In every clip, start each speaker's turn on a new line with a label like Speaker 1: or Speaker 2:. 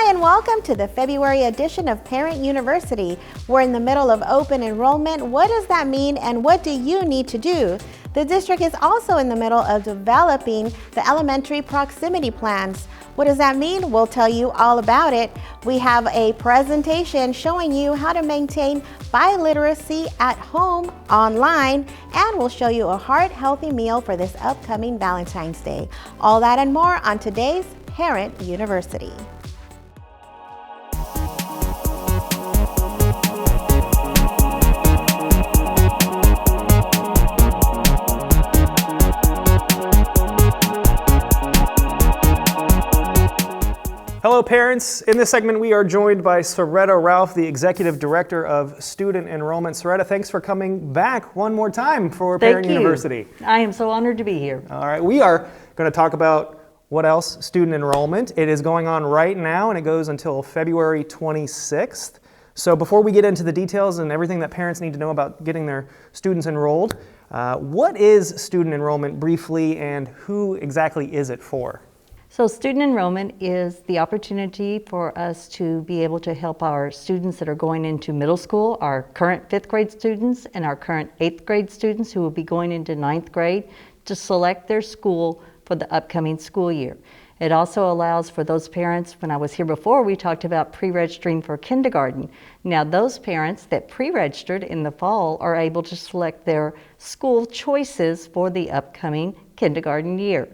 Speaker 1: Hi, and welcome to the February edition of Parent University. We're in the middle of open enrollment. What does that mean, and what do you need to do? The district is also in the middle of developing the elementary proximity plans. What does that mean? We'll tell you all about it. We have a presentation showing you how to maintain biliteracy at home online, and we'll show you a heart-healthy meal for this upcoming Valentine's Day. All that and more on today's Parent University.
Speaker 2: Hello parents. In this segment we are joined by Soretta Ralph, the Executive Director of Student Enrollment. Soretta, thanks for coming back one more time for Parent University.
Speaker 3: I am so honored to be here.
Speaker 2: All right, we are going to talk about what else? Student enrollment. It is going on right now and it goes until February 26th. So before we get into the details and everything that parents need to know about getting their students enrolled, what is student enrollment briefly and who exactly is it for?
Speaker 3: So student enrollment is the opportunity for us to be able to help our students that are going into middle school, our current 5th grade students and our current 8th grade students who will be going into 9th grade to select their school for the upcoming school year. It also allows for those parents, when I was here before, we talked about pre-registering for kindergarten. Now those parents that pre-registered in the fall are able to select their school choices for the upcoming kindergarten year.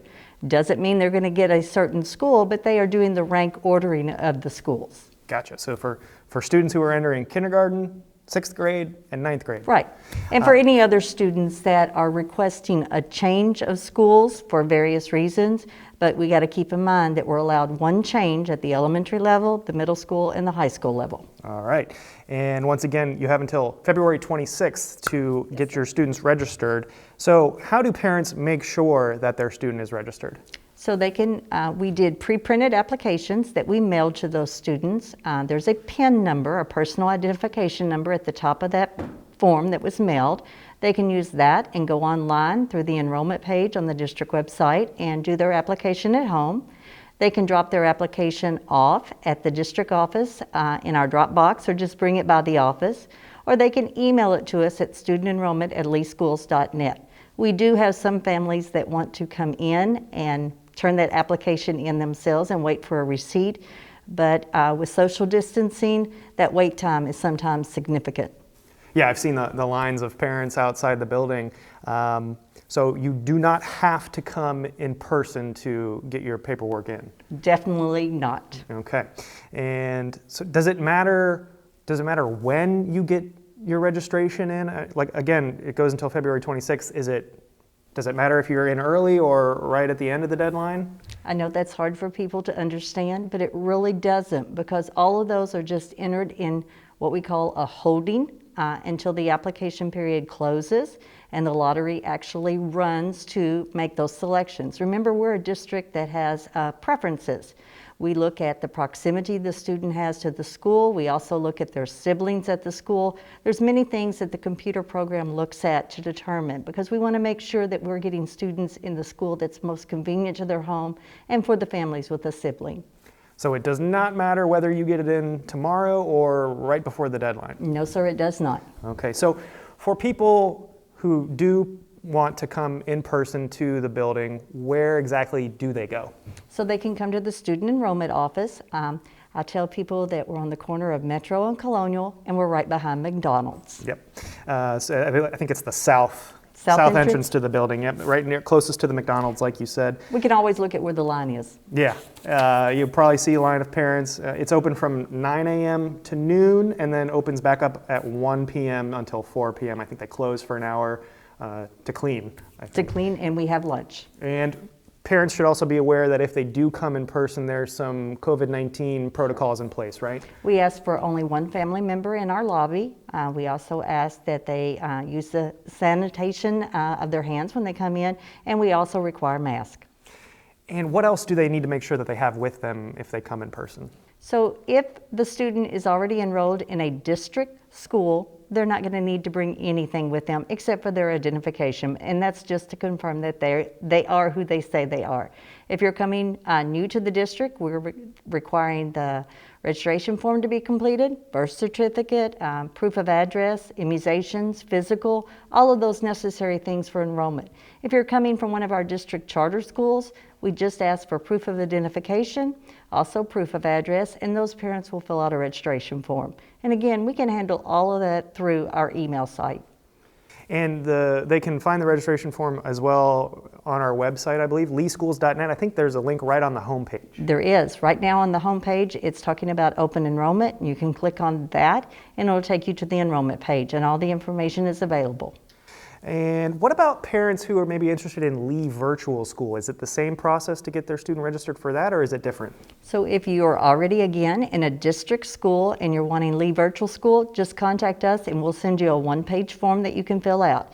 Speaker 3: Doesn't mean they're going to get a certain school, but they are doing the rank ordering of the schools.
Speaker 2: Gotcha. So for students who are entering kindergarten, 6th grade, and 9th grade.
Speaker 3: Right. And for any other students that are requesting a change of schools for various reasons, but we got to keep in mind that we're allowed one change at the elementary level, the middle school, and the high school level.
Speaker 2: All right. And once again, you have until February 26th to get your students registered. So how do parents make sure that their student is registered?
Speaker 3: So they can, we did pre-printed applications that we mailed to those students. There's a PIN number, a personal identification number at the top of that form that was mailed. They can use that and go online through the enrollment page on the district website and do their application at home. They can drop their application off at the district office in our drop box, or just bring it by the office, or they can email it to us at studentenrollment@leeschools.net. We do have some families that want to come in and turn that application in themselves and wait for a receipt, but with social distancing, that wait time is sometimes significant.
Speaker 2: Yeah, I've seen the lines of parents outside the building. So you do not have to come in person to get your paperwork in?
Speaker 3: Definitely not.
Speaker 2: Okay. And so does it matter when you get your registration in? Like, again, it goes until February 26th. Does it matter if you're in early or right at the end of the deadline?
Speaker 3: I know that's hard for people to understand, but it really doesn't, because all of those are just entered in what we call a holding until the application period closes and the lottery actually runs to make those selections. Remember, we're a district that has preferences. We look at the proximity the student has to the school. We also look at their siblings at the school. There's many things that the computer program looks at to determine, because we want to make sure that we're getting students in the school that's most convenient to their home and for the families with a sibling.
Speaker 2: So it does not matter whether you get it in tomorrow or right before the deadline?
Speaker 3: No, sir, it does not.
Speaker 2: Okay, so for people who do want to come in person to the building, where exactly do they go?
Speaker 3: So they can come to the student enrollment office. I tell people that we're on the corner of Metro and Colonial, and we're right behind McDonald's.
Speaker 2: Yep. So I think it's the south entrance to the building. Yep, right near, closest to the McDonald's, like you said.
Speaker 3: We can always look at where the line is.
Speaker 2: Yeah, you'll probably see a line of parents. It's open from 9 a.m. to noon, and then opens back up at 1 p.m. until 4 p.m. I think they close for an hour to clean.
Speaker 3: And we have lunch.
Speaker 2: And parents should also be aware that if they do come in person, there's some COVID-19 protocols in place, right?
Speaker 3: We ask for only one family member in our lobby. We also ask that they use the sanitation of their hands when they come in, and we also require masks.
Speaker 2: And what else do they need to make sure that they have with them if they come in person?
Speaker 3: So if the student is already enrolled in a district school, they're not going to need to bring anything with them except for their identification, and that's just to confirm that they are who they say they are. If you're coming new to the district, we're requiring the registration form to be completed, birth certificate, proof of address, immunizations, physical, all of those necessary things for enrollment. If you're coming from one of our district charter schools, we just ask for proof of identification, also proof of address, and those parents will fill out a registration form. And again, we can handle all of that through our email site.
Speaker 2: And they can find the registration form as well on our website, I believe, leeschools.net. I think there's a link right on the homepage.
Speaker 3: There is. Right now on the homepage, it's talking about open enrollment. You can click on that, and it'll take you to the enrollment page, and all the information is available.
Speaker 2: And what about parents who are maybe interested in Lee Virtual School? Is it the same process to get their student registered for that, or is it different?
Speaker 3: So if you are already, again, in a district school and you're wanting Lee Virtual School, just contact us and we'll send you a one-page form that you can fill out.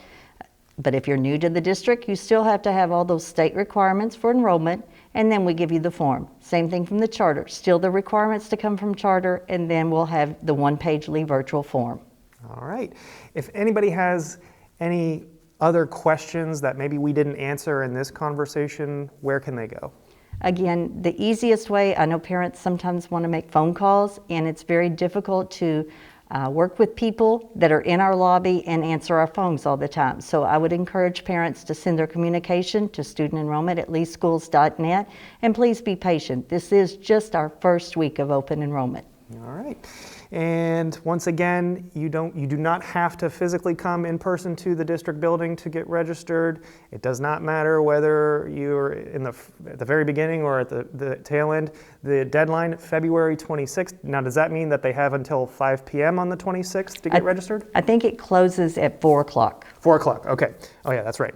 Speaker 3: But if you're new to the district, you still have to have all those state requirements for enrollment, and then we give you the form. Same thing from the charter. Still the requirements to come from charter, and then we'll have the one-page Lee Virtual form.
Speaker 2: All right. If anybody has any other questions that maybe we didn't answer in this conversation, where can they go?
Speaker 3: Again, the easiest way, I know parents sometimes want to make phone calls, and it's very difficult to work with people that are in our lobby and answer our phones all the time. So I would encourage parents to send their communication to studentenrollment@leeschools.net, and please be patient. This is just our first week of open enrollment.
Speaker 2: All right. And once again, you do not have to physically come in person to the district building to get registered. It does not matter whether you're at the very beginning or at the tail end. The deadline, February 26th. Now, does that mean that they have until 5 p.m. on the 26th to get registered?
Speaker 3: I think it closes at 4 o'clock.
Speaker 2: 4 o'clock, okay. Oh yeah, that's right.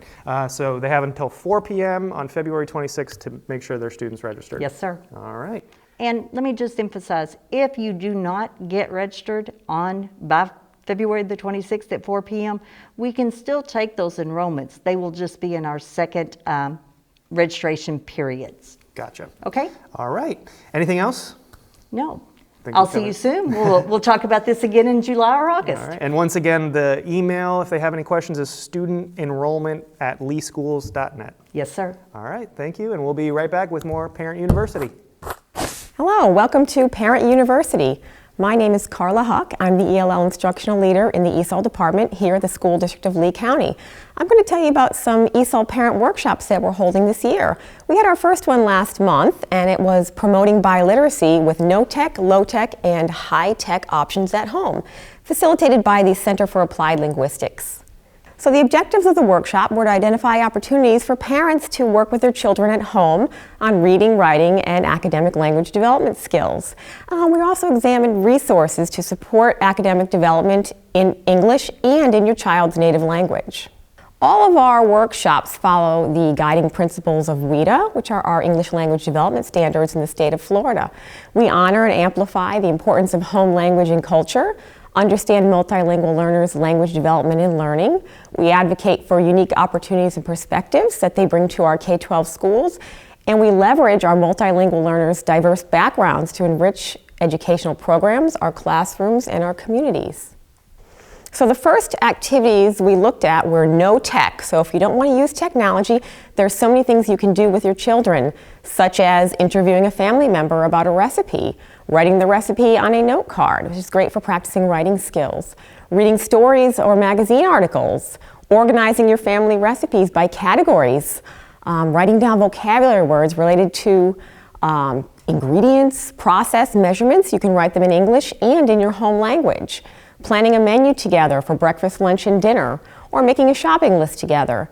Speaker 2: So they have until 4 p.m. on February 26th to make sure their students registered.
Speaker 3: Yes, sir.
Speaker 2: All right.
Speaker 3: And let me just emphasize, if you do not get registered by February the 26th at 4 p.m., we can still take those enrollments. They will just be in our second registration periods.
Speaker 2: Gotcha.
Speaker 3: Okay?
Speaker 2: All right. Anything else?
Speaker 3: No.
Speaker 2: Think
Speaker 3: I'll
Speaker 2: we've
Speaker 3: see
Speaker 2: covered
Speaker 3: you soon. We'll talk about this again in July or August.
Speaker 2: All right. And once again, the email, if they have any questions, is studentenrollment@leeschools.net.
Speaker 3: Yes, sir.
Speaker 2: All right. Thank you. And we'll be right back with more Parent University.
Speaker 4: Hello, welcome to Parent University. My name is Carla Huck. I'm the ELL instructional leader in the ESOL department here at the School District of Lee County. I'm going to tell you about some ESOL parent workshops that we're holding this year. We had our first one last month, and it was promoting biliteracy with no-tech, low-tech, and high-tech options at home, facilitated by the Center for Applied Linguistics. So the objectives of the workshop were to identify opportunities for parents to work with their children at home on reading, writing, and academic language development skills. We also examined resources to support academic development in English and in your child's native language. All of our workshops follow the guiding principles of WIDA, which are our English language development standards in the state of Florida. We honor and amplify the importance of home language and culture, understand multilingual learners' language development and learning. We advocate for unique opportunities and perspectives that they bring to our K-12 schools, and we leverage our multilingual learners' diverse backgrounds to enrich educational programs, our classrooms, and our communities. So the first activities we looked at were no tech. So if you don't want to use technology, there's so many things you can do with your children, such as interviewing a family member about a recipe, writing the recipe on a note card, which is great for practicing writing skills, reading stories or magazine articles, organizing your family recipes by categories, writing down vocabulary words related to ingredients, process, measurements. You can write them in English and in your home language. Planning a menu together for breakfast, lunch, and dinner, or making a shopping list together.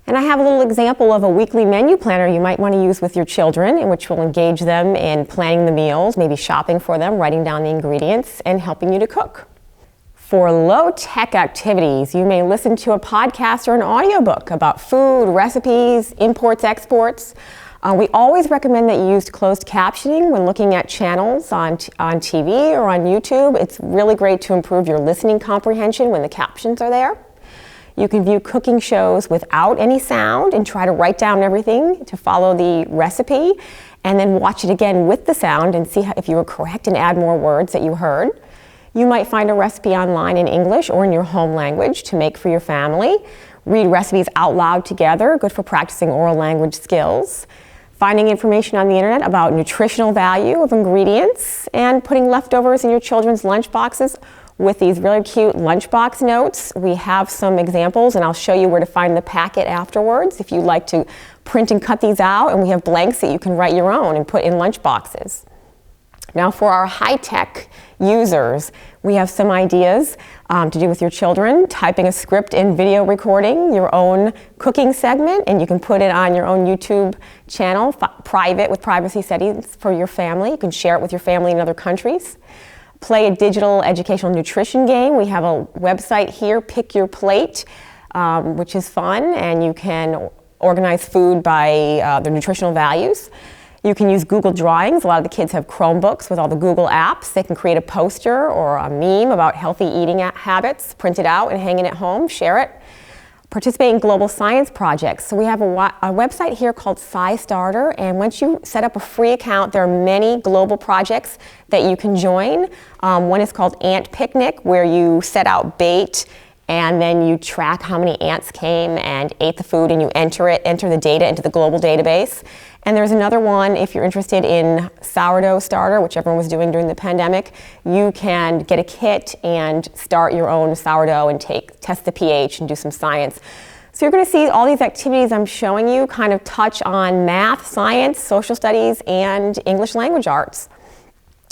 Speaker 4: And I have a little example of a weekly menu planner you might want to use with your children, in which will engage them in planning the meals, maybe shopping for them, writing down the ingredients, and helping you to cook. For low-tech activities, you may listen to a podcast or an audiobook about food, recipes, imports, exports. We always recommend that you use closed captioning when looking at channels on TV or on YouTube. It's really great to improve your listening comprehension when the captions are there. You can view cooking shows without any sound and try to write down everything to follow the recipe, and then watch it again with the sound and see if you were correct and add more words that you heard. You might find a recipe online in English or in your home language to make for your family. Read recipes out loud together, good for practicing oral language skills. Finding information on the internet about nutritional value of ingredients, and putting leftovers in your children's lunch boxes with these really cute lunchbox notes. We have some examples, and I'll show you where to find the packet afterwards if you'd like to print and cut these out, and we have blanks that you can write your own and put in lunch boxes. Now for our high-tech users, we have some ideas to do with your children. Typing a script in video recording, your own cooking segment, and you can put it on your own YouTube channel, private with privacy settings for your family. You can share it with your family in other countries. Play a digital educational nutrition game. We have a website here, Pick Your Plate, which is fun, and you can organize food by their nutritional values. You can use Google Drawings. A lot of the kids have Chromebooks with all the Google apps. They can create a poster or a meme about healthy eating habits, print it out and hang it at home, share it. Participate in global science projects. So we have a website here called SciStarter, and once you set up a free account, there are many global projects that you can join. One is called Ant Picnic, where you set out bait and then you track how many ants came and ate the food, and you enter the data into the global database. And there's another one, if you're interested in sourdough starter, which everyone was doing during the pandemic, you can get a kit and start your own sourdough and test the pH and do some science. So you're going to see all these activities I'm showing you kind of touch on math, science, social studies, and English language arts.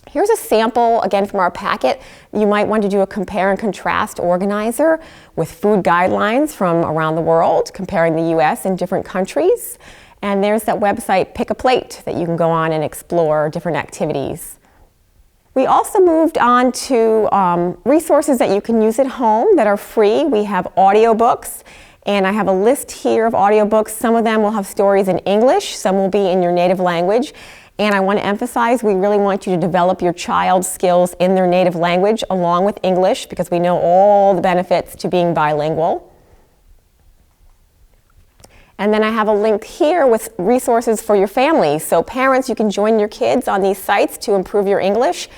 Speaker 4: Here's a sample, again, from our packet. You might want to do a compare and contrast organizer with food guidelines from around the world, comparing the US and different countries. And there's that website, Pick a Plate, that you can go on and explore different activities. We also moved on to resources that you can use at home that are free. We have audiobooks, and I have a list here of audiobooks. Some of them will have stories in English, some will be in your native language. And I want to emphasize, we really want you to develop your child's skills in their native language along with English, because we know all the benefits to being bilingual. And then I have a link here with resources for your family. So parents, you can join your kids on these sites to improve your English.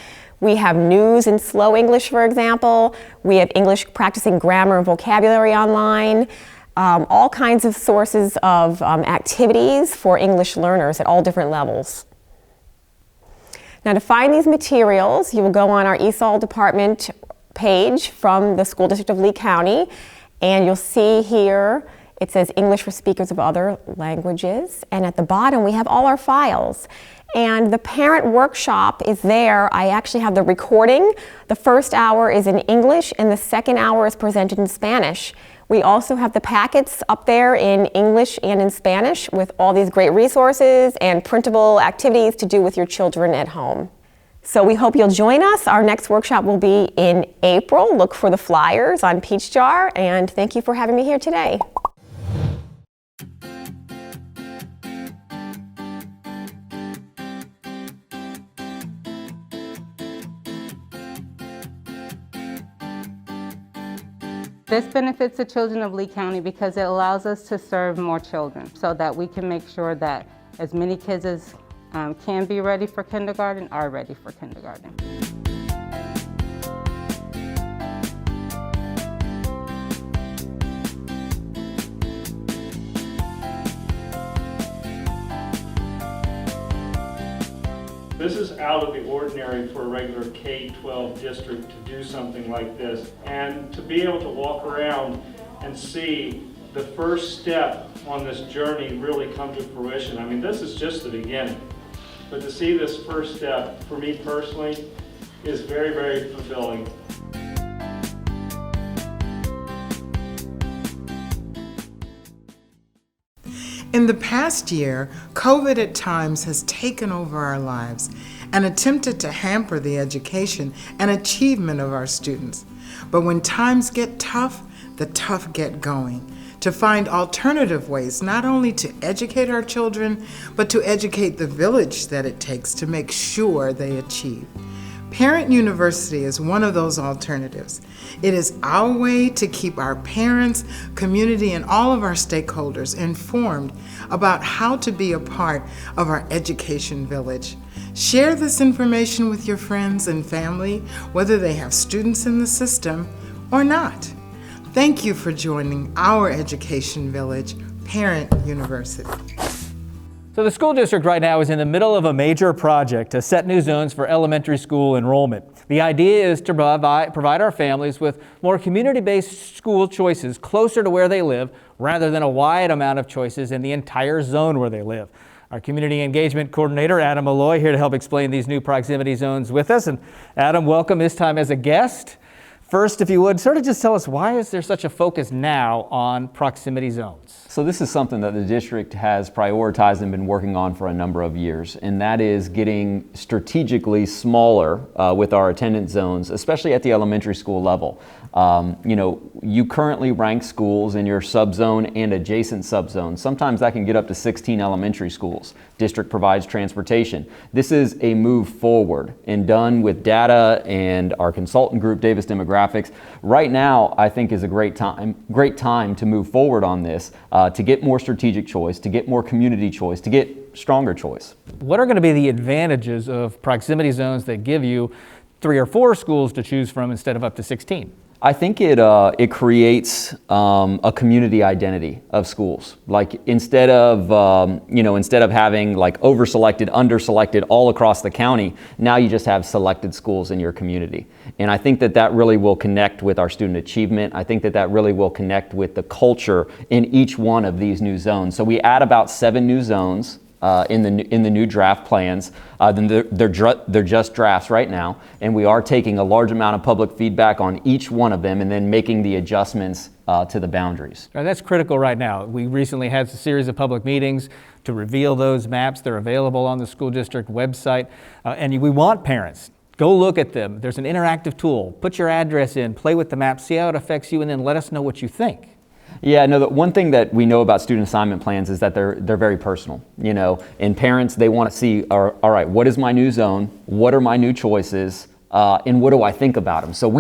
Speaker 4: We have news in slow English, for example. We have English practicing grammar and vocabulary online. All kinds of sources of activities for English learners at all different levels. Now to find these materials, you will go on our ESOL department page from the School District of Lee County, and you'll see here it says English for speakers of other languages, and at the bottom we have all our files. And the parent workshop is there. I actually have the recording. The first hour is in English and the second hour is presented in Spanish. We also have the packets up there in English and in Spanish with all these great resources and printable activities to do with your children at home. So we hope you'll join us. Our next workshop will be in April. Look for the flyers on Peach Jar, and thank you for having me here today.
Speaker 5: This benefits the children of Lee County because it allows us to serve more children so that we can make sure that as many kids as can be ready for kindergarten are ready for kindergarten.
Speaker 6: This is out of the ordinary for a regular K-12 district to do something like this, and to be able to walk around and see the first step on this journey really come to fruition. I mean, this is just the beginning, but to see this first step, for me personally, is very, very fulfilling.
Speaker 7: In the past year, COVID at times has taken over our lives and attempted to hamper the education and achievement of our students. But when times get tough, the tough get going, to find alternative ways not only to educate our children, but to educate the village that it takes to make sure they achieve. Parent University is one of those alternatives. It is our way to keep our parents, community, and all of our stakeholders informed about how to be a part of our education village. Share this information with your friends and family, whether they have students in the system or not. Thank you for joining our education village, Parent University.
Speaker 8: So the school district right now is in the middle of a major project to set new zones for elementary school enrollment. The idea is to provide our families with more community-based school choices closer to where they live, rather than a wide amount of choices in the entire zone where they live. Our community engagement coordinator, Adam Malloy, here to help explain these new proximity zones with us. And Adam, welcome this time as a guest. First, if you would, sort of just tell us, why is there such a focus now on proximity zones?
Speaker 9: So this is something that the district has prioritized and been working on for a number of years, and that is getting strategically smaller with our attendance zones, especially at the elementary school level. You currently rank schools in your subzone and adjacent subzones. Sometimes that can get up to 16 elementary schools. District provides transportation. This is a move forward and done with data and our consultant group, Davis Demographics. Right now, I think is a great time to move forward on this, to get more strategic choice, to get more community choice, to get stronger choice.
Speaker 8: What are going to be the advantages of proximity zones that give you 3 or 4 schools to choose from instead of up to 16?
Speaker 9: I think it creates a community identity of schools. Like instead of having like over-selected, under-selected all across the county, now you just have selected schools in your community. And I think that really will connect with our student achievement. I think that really will connect with the culture in each one of these new zones. So we add about 7 new zones in the new draft plans. Then they're just drafts right now, and we are taking a large amount of public feedback on each one of them and then making the adjustments to the boundaries.
Speaker 8: Now, that's critical right now. We recently had a series of public meetings to reveal those maps. They're available on the school district website, and we want parents. Go look at them. There's an interactive tool. Put your address in, play with the map, see how it affects you, and then let us know what you think.
Speaker 9: Yeah, no, the one thing that we know about student assignment plans is that they're very personal, and parents, they want to see, all right, what is my new zone? What are my new choices? And what do I think about them? So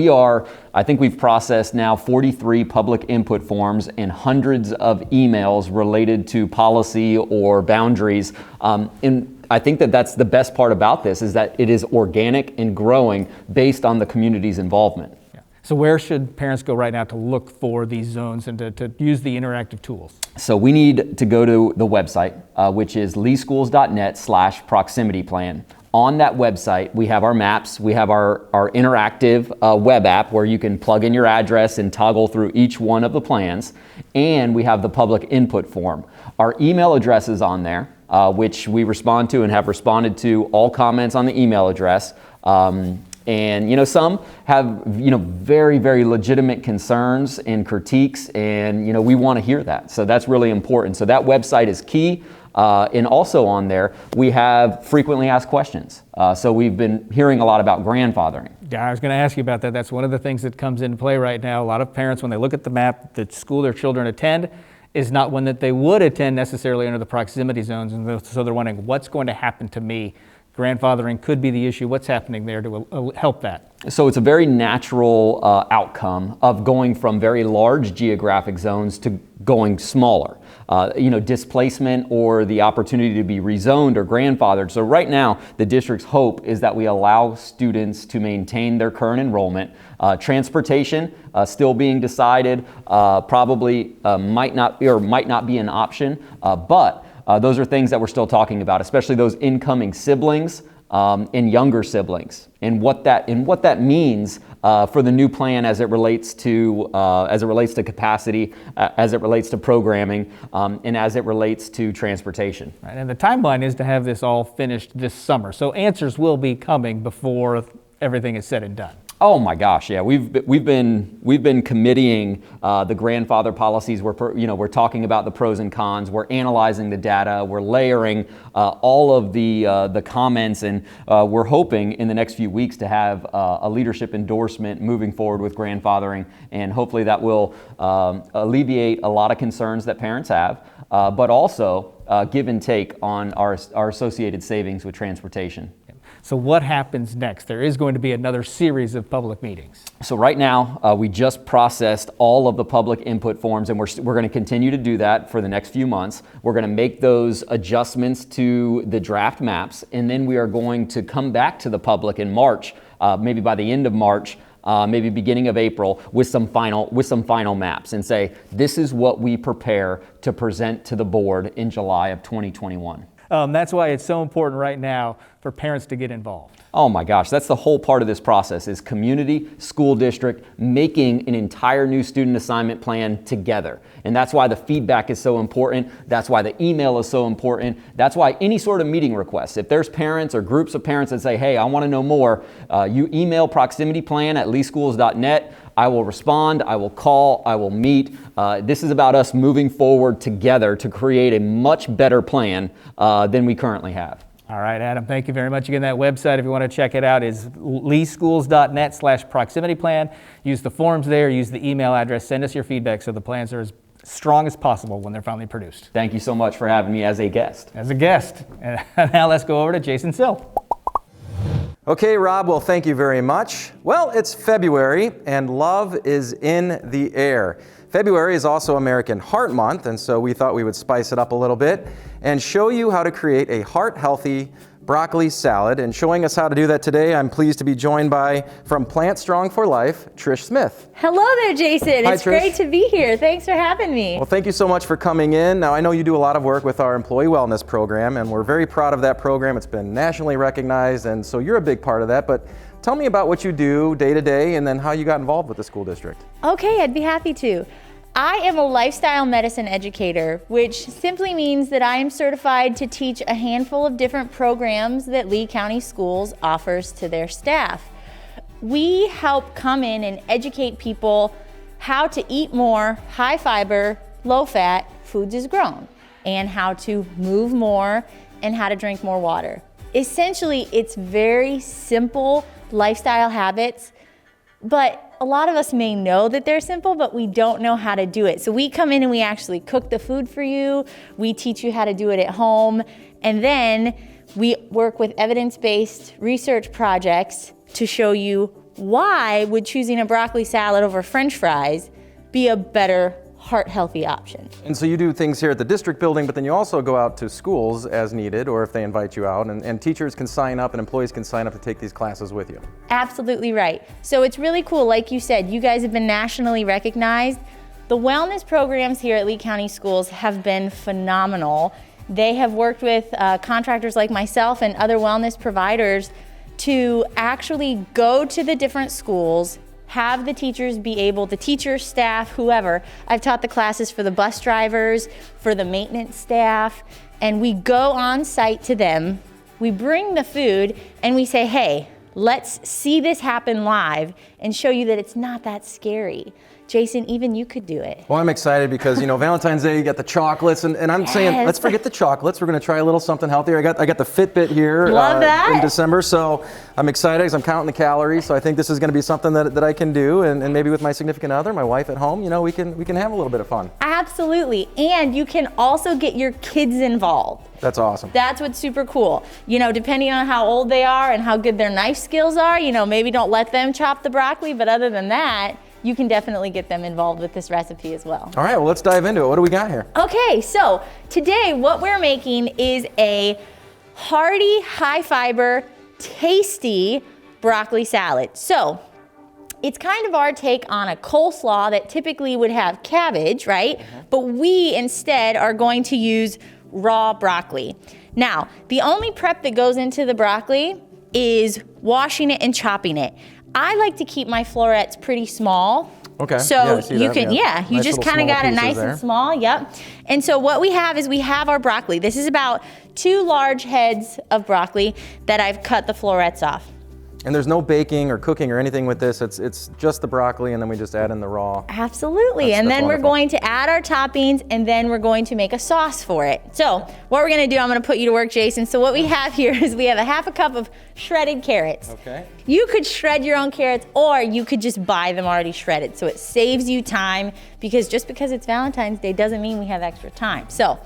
Speaker 9: I think we've processed now 43 public input forms and hundreds of emails related to policy or boundaries. And I think that's the best part about this, is that it is organic and growing based on the community's involvement.
Speaker 8: So where should parents go right now to look for these zones and to use the interactive tools?
Speaker 9: So we need to go to the website, which is leeschools.net/proximity plan. On that website, we have our maps, we have our interactive web app where you can plug in your address and toggle through each one of the plans, and we have the public input form. Our email address is on there, which we respond to and have responded to all comments on the email address. And some have very, very legitimate concerns and critiques, and we want to hear that. So that's really important. So that website is key. And also on there, we have frequently asked questions. So we've been hearing a lot about grandfathering.
Speaker 8: Yeah, I was going to ask you about that. That's one of the things that comes into play right now. A lot of parents, when they look at the map, the school their children attend is not one that they would attend necessarily under the proximity zones. And so they're wondering, what's going to happen to me? Grandfathering could be the issue. What's happening there to help that?
Speaker 9: So it's a very natural outcome of going from very large geographic zones to going smaller. Displacement or the opportunity to be rezoned or grandfathered. So right now, the district's hope is that we allow students to maintain their current enrollment. Transportation still being decided, probably might not be an option, but those are things that we're still talking about, especially those incoming siblings and younger siblings, and what that means for the new plan as it relates to capacity, as it relates to programming, and as it relates to transportation.
Speaker 8: Right, and the timeline is to have this all finished this summer. So answers will be coming before everything is said and done.
Speaker 9: Oh my gosh, yeah, we've been committeeing the grandfather policies. We're talking about the pros and cons. We're analyzing the data. We're layering all of the comments, and we're hoping in the next few weeks to have a leadership endorsement moving forward with grandfathering, and hopefully that will alleviate a lot of concerns that parents have, but also give and take on our associated savings with transportation.
Speaker 8: So what happens next? There is going to be another series of public meetings.
Speaker 9: So right now, we just processed all of the public input forms, and we're going to continue to do that for the next few months. We're going to make those adjustments to the draft maps, and then we are going to come back to the public in March, maybe by the end of March, maybe beginning of April, with some final maps, and say, this is what we prepare to present to the board in July of 2021.
Speaker 8: That's why it's so important right now for parents to get involved.
Speaker 9: Oh my gosh, that's the whole part of this process, is community, school district, making an entire new student assignment plan together. And that's why the feedback is so important. That's why the email is so important. That's why any sort of meeting requests, if there's parents or groups of parents that say, hey, I want to know more, you email proximityplan@leeschools.net. I will respond, I will call, I will meet. This is about us moving forward together to create a much better plan than we currently have.
Speaker 8: All right, Adam, thank you very much. Again, that website, if you want to check it out, is leeschools.net/proximityplan. Use the forms there, use the email address, send us your feedback so the plans are as strong as possible when they're finally produced.
Speaker 9: Thank you so much for having me as a guest.
Speaker 8: And now let's go over to Jason Sill.
Speaker 10: Okay, Rob, well, thank you very much. Well, it's February, and love is in the air. February is also American Heart Month, and so we thought we would spice it up a little bit and show you how to create a heart-healthy broccoli salad. And showing us how to do that today, I'm pleased to be joined by, from Plant Strong for Life, Trish Smith.
Speaker 11: Hello there, Jason.
Speaker 10: Hi,
Speaker 11: it's
Speaker 10: Trish.
Speaker 11: great to be here. Thanks for having me.
Speaker 10: Well, thank you so much for coming in. Now, I know you do a lot of work with our employee wellness program, and we're very proud of that program. It's been nationally recognized, and so you're a big part of that. But tell me about what you do day to day and then how you got involved with the school district.
Speaker 11: Okay, I'd be happy to. I am a lifestyle medicine educator, which simply means that I am certified to teach a handful of different programs that Lee County Schools offers to their staff. We help come in and educate people how to eat more high fiber, low fat foods as grown, and how to move more and how to drink more water. Essentially, it's very simple lifestyle habits, but a lot of us may know that they're simple, but we don't know how to do it. So we come in and we actually cook the food for you. We teach you how to do it at home. And then we work with evidence-based research projects to show you why would choosing a broccoli salad over French fries be a better heart-healthy option.
Speaker 10: And so you do things here at the district building, but then you also go out to schools as needed, or if they invite you out, and teachers can sign up and employees can sign up to take these classes with you.
Speaker 11: Absolutely right. So it's really cool. Like you said, you guys have been nationally recognized. The wellness programs here at Lee County Schools have been phenomenal. They have worked with contractors like myself and other wellness providers to actually go to the different schools, have the teachers be able, the teachers, staff, whoever. I've taught the classes for the bus drivers, for the maintenance staff, and we go on site to them. We bring the food and we say, hey, let's see this happen live and show you that it's not that scary. Jason, even you could do it.
Speaker 10: Well, I'm excited because, you know, Valentine's Day, you got the chocolates, and I'm saying, let's forget the chocolates. We're going to try a little something healthier. I got the Fitbit here in December, so I'm excited because I'm counting the calories. So I think this is going to be something that I can do, and maybe with my significant other, my wife at home, you know, we can have a little bit of fun.
Speaker 11: Absolutely, and you can also get your kids involved.
Speaker 10: That's awesome.
Speaker 11: That's what's super cool. You know, depending on how old they are and how good their knife skills are, you know, maybe don't let them chop the broccoli, but other than that, you can definitely get them involved with this recipe as well.
Speaker 10: All right, well, let's dive into it. What do we got here?
Speaker 11: Okay, so today what we're making is a hearty, high fiber, tasty broccoli salad. So it's kind of our take on a coleslaw that typically would have cabbage, right? But we instead are going to use raw broccoli. Now, the only prep that goes into the broccoli is washing it and chopping it. I like to keep my florets pretty small.
Speaker 10: Okay.
Speaker 11: So you can, you just kind of got it nice and small. Yep. And so what we have is we have our broccoli. This is about 2 large heads of broccoli that I've cut the florets off.
Speaker 10: And there's no baking or cooking or anything with this. It's just the broccoli, and then we just add in the raw.
Speaker 11: Absolutely. And then we're going to add our toppings, and then we're going to make a sauce for it. So what we're going to do, I'm going to put you to work, Jason. So what we have here is we have a 1/2 cup of shredded carrots.
Speaker 10: Okay.
Speaker 11: You could shred your own carrots, or you could just buy them already shredded. So it saves you time, because just because it's Valentine's Day doesn't mean we have extra time. So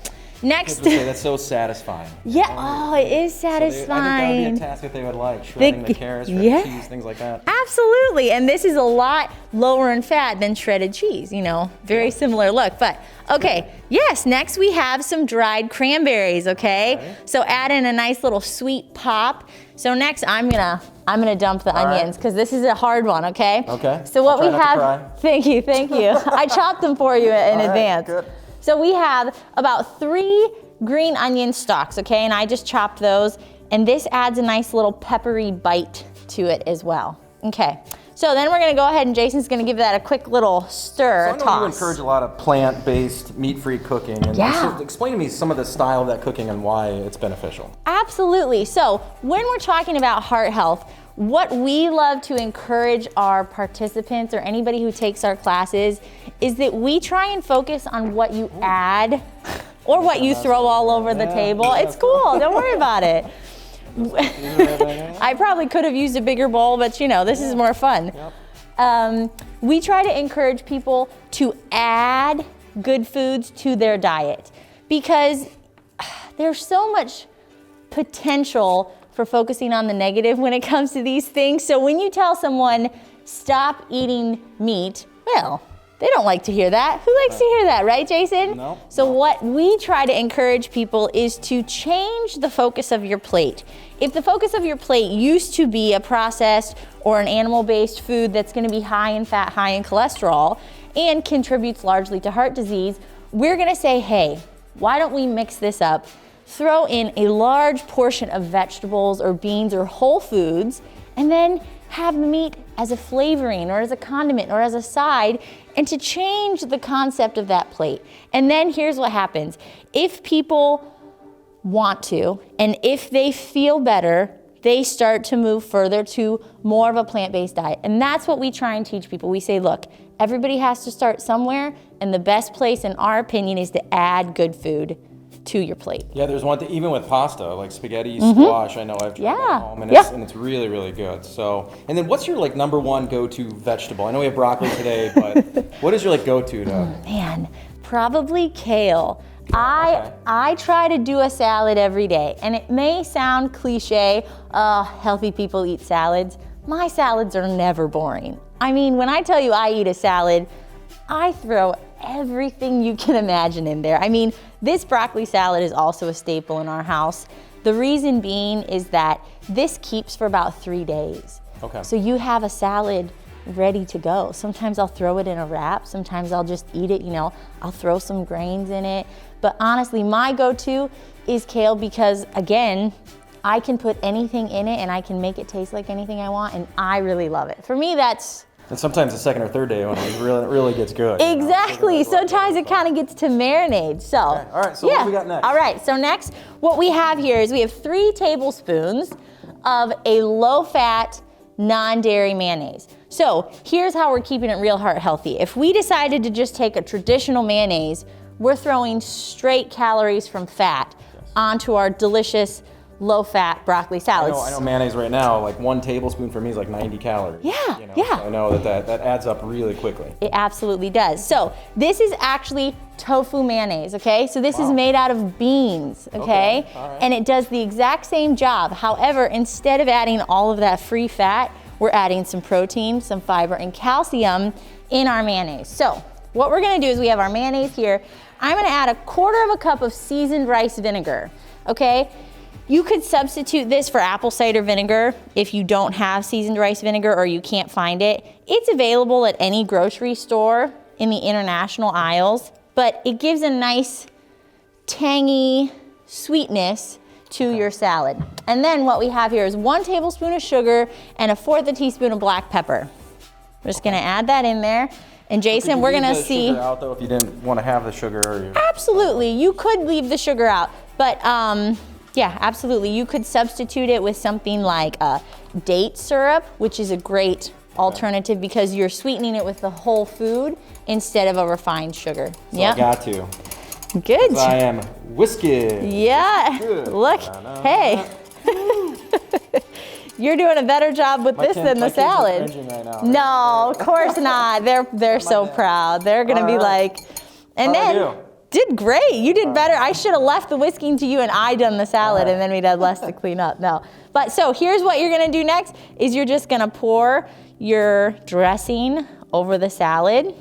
Speaker 11: Next.
Speaker 10: Kids would say that's so satisfying.
Speaker 11: Yeah, oh, it is satisfying.
Speaker 10: I think that would be a task that they would like, shredding the carrots, shredding cheese, things like that.
Speaker 11: Absolutely, and this is a lot lower in fat than shredded cheese, you know, very similar look. But, okay, yes, next we have some dried cranberries, okay? So add in a nice little sweet pop. So next I'm gonna dump the onions because this is a hard one, okay?
Speaker 10: Okay.
Speaker 11: So what we have,
Speaker 10: cry.
Speaker 11: thank you. I chopped them for you in advance.
Speaker 10: Good.
Speaker 11: So we have about 3 green onion stalks, okay? And I just chopped those, and this adds a nice little peppery bite to it as well. Okay, so then we're gonna go ahead and Jason's gonna give that a quick little stir,
Speaker 10: So I know you encourage a lot of plant-based, meat-free cooking. And so explain to me some of the style of that cooking and why it's beneficial.
Speaker 11: Absolutely. So when we're talking about heart health, what we love to encourage our participants or anybody who takes our classes is that we try and focus on what you add or what you throw all over the table. It's cool, don't worry about it. I probably could have used a bigger bowl, but you know, this is more fun. We try to encourage people to add good foods to their diet because there's so much potential for focusing on the negative when it comes to these things. So when you tell someone, stop eating meat, well, they don't like to hear that. Who likes to hear that, right, Jason?
Speaker 10: No.
Speaker 11: So what we try to encourage people is to change the focus of your plate. If the focus of your plate used to be a processed or an animal-based food that's gonna be high in fat, high in cholesterol, and contributes largely to heart disease, we're gonna say, hey, why don't we mix this up? Throw in a large portion of vegetables or beans or whole foods, and then have meat as a flavoring or as a condiment or as a side, and to change the concept of that plate. And then here's what happens. If people want to, and if they feel better, they start to move further to more of a plant-based diet. And that's what we try and teach people. We say, look, everybody has to start somewhere, and the best place, in our opinion, is to add good food to your plate.
Speaker 10: Yeah, there's one thing, even with pasta, like spaghetti, squash, I know I've tried that at home, and it's really, really good. So, and then what's your like number one go-to vegetable? I know we have broccoli today, but what is your like go-to to?
Speaker 11: Man, probably kale. I try to do a salad every day, and it may sound cliche, healthy people eat salads. My salads are never boring. I mean, when I tell you I eat a salad, I throw everything you can imagine in there. I mean, this broccoli salad is also a staple in our house. The reason being is that this keeps for about 3 days.
Speaker 10: Okay.
Speaker 11: So you have a salad ready to go. Sometimes I'll throw it in a wrap. Sometimes I'll just eat it, you know, I'll throw some grains in it. But honestly, my go-to is kale because, again, I can put anything in it and I can make it taste like anything I want, and I really love it. For me, that's...
Speaker 10: And sometimes the second or third day when it really gets good.
Speaker 11: Exactly.
Speaker 10: You know?
Speaker 11: Sometimes it kind of gets to marinade. So,
Speaker 10: okay. All right, so what do we got next?
Speaker 11: All right, so next, what we have here is we have 3 tablespoons of a low-fat, non-dairy mayonnaise. So here's how we're keeping it real heart healthy. If we decided to just take a traditional mayonnaise, we're throwing straight calories from fat onto our delicious low-fat broccoli salads.
Speaker 10: I know mayonnaise right now, like 1 tablespoon for me is like 90 calories.
Speaker 11: Yeah,
Speaker 10: you know?
Speaker 11: yeah.
Speaker 10: So I know that adds up really quickly.
Speaker 11: It absolutely does. So this is actually tofu mayonnaise, okay? So this is made out of beans, okay?
Speaker 10: All right.
Speaker 11: And it does the exact same job. However, instead of adding all of that free fat, we're adding some protein, some fiber, and calcium in our mayonnaise. So what we're gonna do is we have our mayonnaise here. I'm gonna add 1/4 cup of seasoned rice vinegar, okay? You could substitute this for apple cider vinegar if you don't have seasoned rice vinegar or you can't find it. It's available at any grocery store in the international aisles, but it gives a nice tangy sweetness to your salad. And then what we have here is 1 tablespoon of sugar and 1/4 teaspoon of black pepper. We're just gonna add that in there. And Jason, we're gonna see.
Speaker 10: Sugar out though if you didn't want to have the sugar. Or
Speaker 11: Absolutely, you could leave the sugar out, but yeah, absolutely. You could substitute it with something like date syrup, which is a great alternative because you're sweetening it with the whole food instead of a refined sugar.
Speaker 10: So I got to.
Speaker 11: Good.
Speaker 10: I am whiskey.
Speaker 11: Yeah.
Speaker 10: Good.
Speaker 11: Look, hey. You're doing a better job with this than the salad.
Speaker 10: Kids are cringing right now.
Speaker 11: No, of course not. They're so proud. They're gonna be like, and then did great. You did better. I should have left the whisking to you and I done the salad, and then we'd have less to clean up. No. But so here's what you're gonna do next, is you're just gonna pour your dressing over the salad,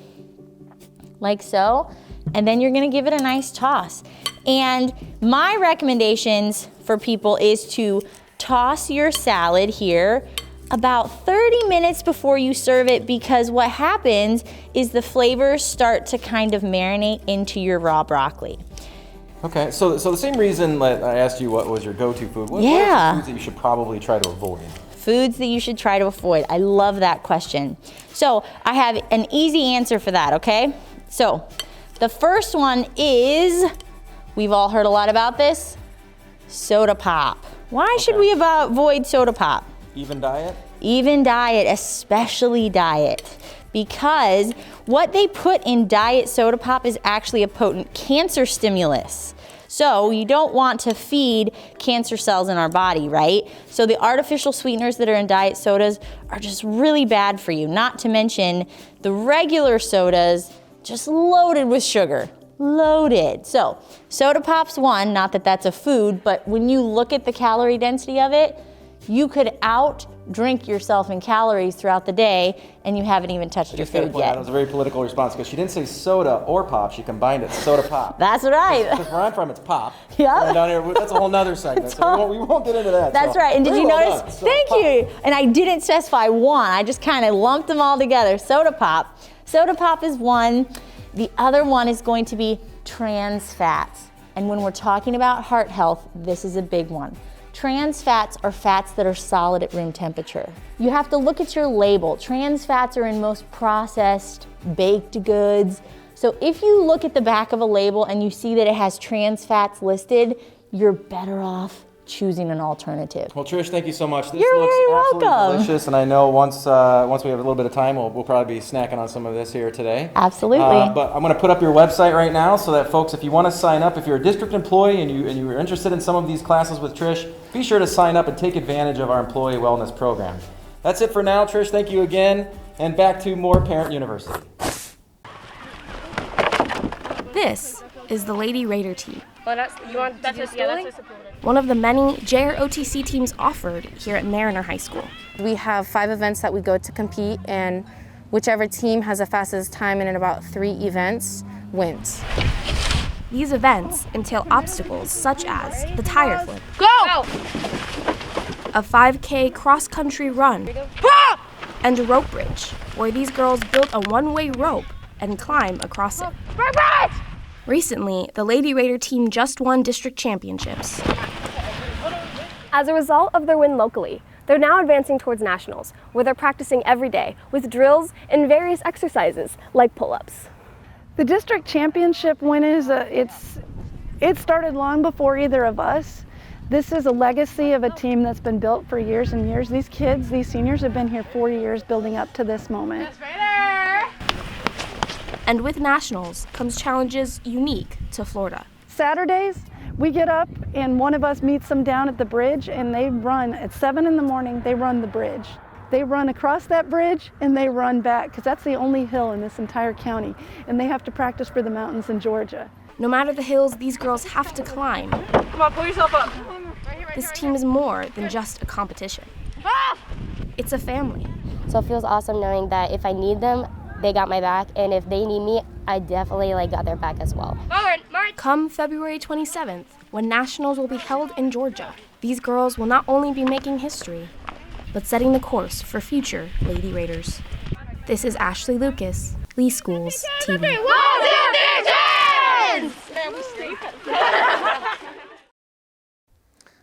Speaker 11: like so, and then you're gonna give it a nice toss. And my recommendations for people is to toss your salad here about 30 minutes before you serve it, because what happens is the flavors start to kind of marinate into your raw broccoli.
Speaker 10: Okay, so the same reason that I asked you what was your go-to food, what are some foods that you should probably try to avoid?
Speaker 11: Foods that you should try to avoid. I love that question. So I have an easy answer for that, okay? So the first one is, we've all heard a lot about this, soda pop. Why should we avoid soda pop?
Speaker 10: Even diet?
Speaker 11: Even diet, especially diet. Because what they put in diet soda pop is actually a potent cancer stimulus. So you don't want to feed cancer cells in our body, right? So the artificial sweeteners that are in diet sodas are just really bad for you. Not to mention the regular sodas just loaded with sugar. Loaded. So soda pop's one, not that that's a food, but when you look at the calorie density of it, you could out-drink yourself in calories throughout the day, and you haven't even touched your food yet.
Speaker 10: That was a very political response, because she didn't say soda or pop, she combined it, soda pop.
Speaker 11: That's right.
Speaker 10: Because where I'm from, it's pop.
Speaker 11: Yeah.
Speaker 10: And down here, that's a whole nother segment, so we won't get into that.
Speaker 11: That's right, and did you notice? Thank you. And I didn't specify one, I just kind of lumped them all together. Soda pop. Soda pop is one. The other one is going to be trans fats. And when we're talking about heart health, this is a big one. Trans fats are fats that are solid at room temperature. You have to look at your label. Trans fats are in most processed baked goods. So if you look at the back of a label and you see that it has trans fats listed, you're better off choosing an alternative.
Speaker 10: Well, Trish, thank you so much. This
Speaker 11: You're
Speaker 10: looks
Speaker 11: very
Speaker 10: absolutely
Speaker 11: welcome.
Speaker 10: delicious, and I know once we have a little bit of time, we'll probably be snacking on some of this here today.
Speaker 11: Absolutely.
Speaker 10: But I'm going to put up your website right now so that folks, if you want to sign up, if you're a district employee and you're interested in some of these classes with Trish, be sure to sign up and take advantage of our employee wellness program. That's it for now, Trish. Thank you again, and back to more Parent University.
Speaker 12: This is the Lady Raider team. One of the many JROTC teams offered here at Mariner High School.
Speaker 13: We have 5 events that we go to compete, and whichever team has the fastest time in about 3 events wins.
Speaker 12: These events entail obstacles such as the tire flip, a 5K cross-country run, and a rope bridge, where these girls build a one-way rope and climb across it. Recently, the Lady Raider team just won district championships.
Speaker 14: As a result of their win locally, they're now advancing towards nationals, where they're practicing every day with drills and various exercises like pull-ups.
Speaker 15: The district championship win it started long before either of us. This is a legacy of a team that's been built for years and years. These kids, these seniors, have been here 4 years building up to this moment.
Speaker 12: And with nationals comes challenges unique to Florida.
Speaker 15: Saturdays, we get up and one of us meets them down at the bridge, and they run at 7 in the morning, they run the bridge. They run across that bridge and they run back, because that's the only hill in this entire county, and they have to practice for the mountains in Georgia.
Speaker 12: No matter the hills these girls have to climb,
Speaker 14: Come on, pull yourself up.
Speaker 12: this team is more than just a competition. It's a family.
Speaker 16: So it feels awesome knowing that if I need them, they got my back, and if they need me, I definitely got their back as well.
Speaker 12: Come February 27th, when nationals will be held in Georgia, these girls will not only be making history, but setting the course for future Lady Raiders. This is Ashley Lucas, Lee Schools TV.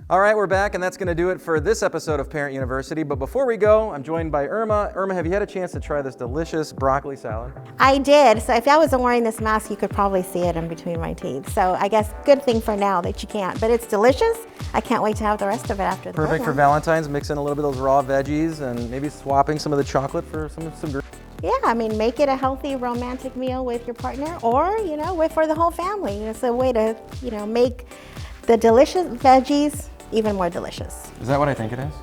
Speaker 10: All right, we're back, and that's going to do it for this episode of Parent University. But before we go, I'm joined by Irma. Irma, have you had a chance to try this delicious broccoli salad?
Speaker 1: I did. So if I wasn't wearing this mask, you could probably see it in between my teeth. So I guess good thing for now that you can't. But it's delicious. I can't wait to have the rest of it after the
Speaker 10: Perfect for
Speaker 1: program.
Speaker 10: Valentine's. Mix in a little bit of those raw veggies and maybe swapping some of the chocolate for some green.
Speaker 1: Yeah, I mean, make it a healthy romantic meal with your partner, or, for the whole family. It's a way to, make the delicious veggies even more delicious.
Speaker 10: Is that what I think it is?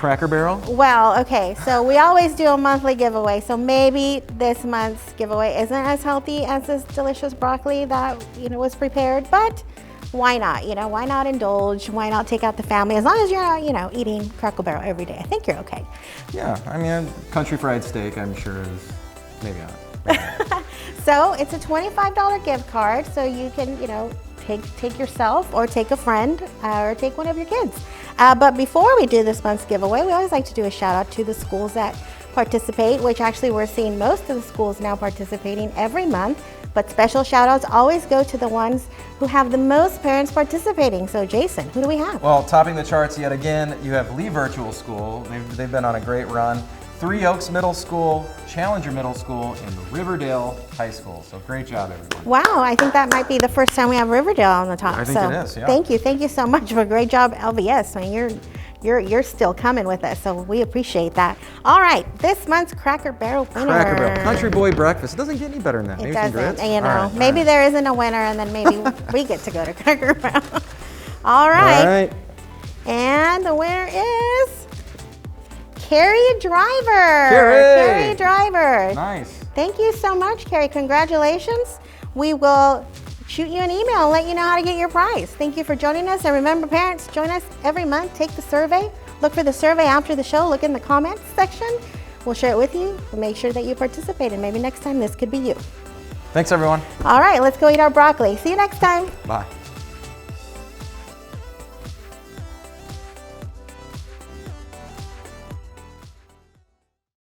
Speaker 10: Cracker Barrel?
Speaker 1: Well, okay, so we always do a monthly giveaway, so maybe this month's giveaway isn't as healthy as this delicious broccoli that, was prepared, but why not? Why not indulge? Why not take out the family? As long as you're not, eating Cracker Barrel every day, I think you're okay.
Speaker 10: Yeah, I mean, country fried steak, I'm sure is maybe not.
Speaker 1: So it's a $25 gift card, so you can, take yourself or take a friend or take one of your kids. But before we do this month's giveaway, we always like to do a shout out to the schools that participate, which actually we're seeing most of the schools now participating every month. But special shout outs always go to the ones who have the most parents participating. So Jason, who do we have?
Speaker 10: Well, topping the charts yet again, you have Lee Virtual School. They've been on a great run. Three Oaks Middle School, Challenger Middle School, and Riverdale High School. So great job, everyone.
Speaker 1: Wow, I think that might be the first time we have Riverdale on the top.
Speaker 10: I think it is, yeah.
Speaker 1: Thank you so much for a great job, LVS. I mean, you're still coming with us, so we appreciate that. All right, this month's Cracker Barrel winner.
Speaker 10: Cracker Barrel, Country Boy Breakfast. It doesn't get any better than that.
Speaker 1: It
Speaker 10: Maybe some
Speaker 1: doesn't,
Speaker 10: grits?
Speaker 1: maybe there isn't a winner, and then maybe we get to go to Cracker Barrel. All right. And the winner is Carrie Driver. Carrie Driver.
Speaker 10: Nice.
Speaker 1: Thank you so much, Carrie. Congratulations. We will shoot you an email and let you know how to get your prize. Thank you for joining us. And remember, parents, join us every month. Take the survey. Look for the survey after the show. Look in the comments section. We'll share it with you and make sure that you participate. And maybe next time this could be you.
Speaker 10: Thanks, everyone.
Speaker 1: All right, let's go eat our broccoli. See you next time.
Speaker 10: Bye.